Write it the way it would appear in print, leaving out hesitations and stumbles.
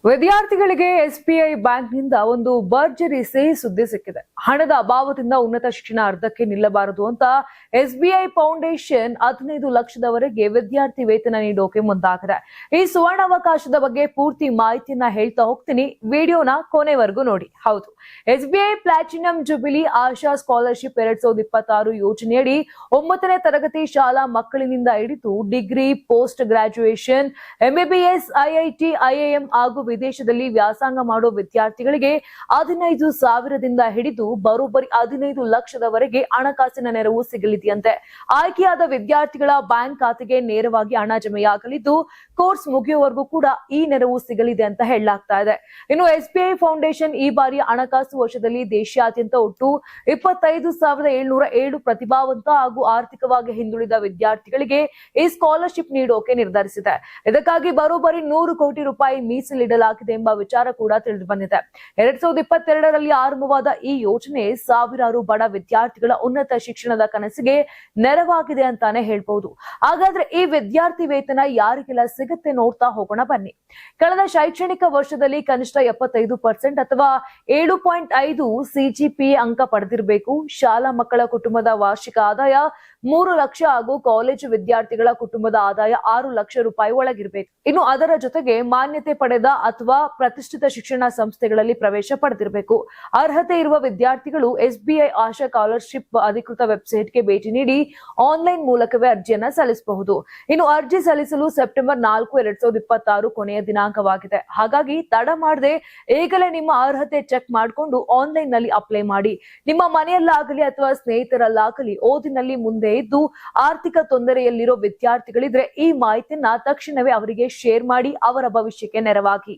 ವಿದ್ಯಾರ್ಥಿಗಳಿಗೆ ಎಸ್ಬಿಐ ಬ್ಯಾಂಕ್ನಿಂದ ಒಂದು ಭರ್ಜರಿ ಸಿಹಿ ಸುದ್ದಿ ಸಿಕ್ಕಿದೆ. ಹಣದ ಅಭಾವದಿಂದ ಉನ್ನತ ಶಿಕ್ಷಣ ಅರ್ಧಕ್ಕೆ ನಿಲ್ಲಬಾರದು ಅಂತ ಎಸ್ಬಿಐ ಫೌಂಡೇಶನ್ 15 ಲಕ್ಷದವರೆಗೆ ವಿದ್ಯಾರ್ಥಿ ವೇತನ ನೀಡೋಕೆ ಮುಂದಾಗಿದೆ. ಈ ಸುವರ್ಣಾವಕಾಶದ ಬಗ್ಗೆ ಪೂರ್ತಿ ಮಾಹಿತಿಯನ್ನ ಹೇಳ್ತಾ ಹೋಗ್ತೀನಿ, ವಿಡಿಯೋನ ಕೊನೆವರೆಗೂ ನೋಡಿ. ಹೌದು, ಎಸ್ಬಿಐ ಪ್ಲಾಟಿನಂ ಜುಬಿಲಿ ಆಶಾ ಸ್ಕಾಲರ್ಶಿಪ್ 2026 ಯೋಜನೆಯಡಿ 9ನೇ ತರಗತಿ ಶಾಲಾ ಮಕ್ಕಳಿನಿಂದ ಹಿಡಿದು degree, post graduation, MBBS, IIT, IIM ಹಾಗೂ ವಿದೇಶದಲ್ಲಿ ವ್ಯಾಸಂಗ ಮಾಡುವ ವಿದ್ಯಾರ್ಥಿಗಳಿಗೆ 15,000ದಿಂದ ಹಿಡಿದು ಬರೋಬ್ಬರಿ 15 ಲಕ್ಷದವರೆಗೆ ಹಣಕಾಸಿನ ನೆರವು ಸಿಗಲಿದೆಯಂತೆ. ಆಯ್ಕೆಯಾದ ವಿದ್ಯಾರ್ಥಿಗಳ ಬ್ಯಾಂಕ್ ಖಾತೆಗೆ ನೇರವಾಗಿ ಹಣ ಜಮೆಯಾಗಲಿದ್ದು ಕೋರ್ಸ್ ಮುಗಿಯುವವರೆಗೂ ಕೂಡ ಈ ನೆರವು ಸಿಗಲಿದೆ ಅಂತ ಹೇಳಲಾಗ್ತಾ ಇದೆ. ಇನ್ನು ಎಸ್ಬಿಐ ಫೌಂಡೇಶನ್ ಈ ಬಾರಿಯ ಹಣಕಾಸು ವರ್ಷದಲ್ಲಿ ದೇಶಾದ್ಯಂತ ಒಟ್ಟು 25,707 ಪ್ರತಿಭಾವಂತ ಹಾಗೂ ಆರ್ಥಿಕವಾಗಿ ಹಿಂದುಳಿದ ವಿದ್ಯಾರ್ಥಿಗಳಿಗೆ ಈ ಸ್ಕಾಲರ್ಶಿಪ್ ನೀಡೋಕೆ ನಿರ್ಧರಿಸಿದೆ. ಇದಕ್ಕಾಗಿ ಬರೋಬ್ಬರಿ 100 ಕೋಟಿ ರೂಪಾಯಿ ಮೀಸಲಿಡಲಾಗಿದೆ ಎಂಬ ವಿಚಾರ ಕೂಡ ತಿಳಿದು ಬಂದಿದೆ. 2022ರಲ್ಲಿ ಆರಂಭವಾದ ಈ ಯೋಜನೆ ಸಾವಿರಾರು ಬಡ ವಿದ್ಯಾರ್ಥಿಗಳ ಉನ್ನತ ಶಿಕ್ಷಣದ ಕನಸಿಗೆ ನೆರವಾಗಿದೆ ಅಂತಾನೆ ಹೇಳ್ಬಹುದು. ಹಾಗಾದ್ರೆ ಈ ವಿದ್ಯಾರ್ಥಿ ವೇತನ ಯಾರಿಗೆಲ್ಲ ಸಿಗುತ್ತೆ ನೋಡ್ತಾ ಹೋಗೋಣ ಬನ್ನಿ. ಕಳೆದ ಶೈಕ್ಷಣಿಕ ವರ್ಷದಲ್ಲಿ ಕನಿಷ್ಠ 75% ಅಥವಾ 7.5 ಸಿಜಿಪಿಎ ಅಂಕ ಪಡೆದಿರಬೇಕು. ಶಾಲಾ ಮಕ್ಕಳ ಕುಟುಂಬದ ವಾರ್ಷಿಕ ಆದಾಯ 3 ಲಕ್ಷ ಹಾಗೂ ಕಾಲೇಜು ವಿದ್ಯಾರ್ಥಿಗಳ ಕುಟುಂಬದ ಆದಾಯ 6 ಲಕ್ಷ ರೂಪಾಯಿ ಒಳಗಿರಬೇಕು. ಇನ್ನು ಅದರ ಜೊತೆಗೆ ಮಾನ್ಯತೆ ಪಡೆದ ಅಥವಾ ಪ್ರತಿಷ್ಠಿತ ಶಿಕ್ಷಣ ಸಂಸ್ಥೆಗಳಲ್ಲಿ ಪ್ರವೇಶ ಪಡೆದಿರಬೇಕು. ಅರ್ಹತೆ ಇರುವ ವಿದ್ಯಾರ್ಥಿಗಳು ಎಸ್ಬಿಐ ಆಶಾ ಸ್ಕಾಲರ್ಶಿಪ್ ಅಧಿಕೃತ ವೆಬ್ಸೈಟ್ಗೆ ಭೇಟಿ ನೀಡಿ ಆನ್ಲೈನ್ ಮೂಲಕವೇ ಅರ್ಜಿಯನ್ನ ಸಲ್ಲಿಸಬಹುದು. ಇನ್ನು ಅರ್ಜಿ ಸಲ್ಲಿಸಲು ಸೆಪ್ಟೆಂಬರ್ 4, 2026 ಕೊನೆಯ ದಿನಾಂಕವಾಗಿದೆ. ಹಾಗಾಗಿ ತಡ ಮಾಡದೆ ಈಗಲೇ ನಿಮ್ಮ ಅರ್ಹತೆ ಚೆಕ್ ಮಾಡಿಕೊಂಡು ಆನ್ಲೈನ್ ನಲ್ಲಿ ಅಪ್ಲೈ ಮಾಡಿ. ನಿಮ್ಮ ಮನೆಯಲ್ಲಾಗಲಿ ಅಥವಾ ಸ್ನೇಹಿತರಲ್ಲಾಗಲಿ ಓದಿನಲ್ಲಿ ಮುಂದೆ ಇದ್ದು ಆರ್ಥಿಕ ತೊಂದರೆಯಲ್ಲಿರೋ ವಿದ್ಯಾರ್ಥಿಗಳಿದ್ರೆ ಈ ಮಾಹಿತಿಯನ್ನ ತಕ್ಷಣವೇ ಅವರಿಗೆ ಶೇರ್ ಮಾಡಿ ಅವರ ಭವಿಷ್ಯಕ್ಕೆ ನೆರವಾಗಿ.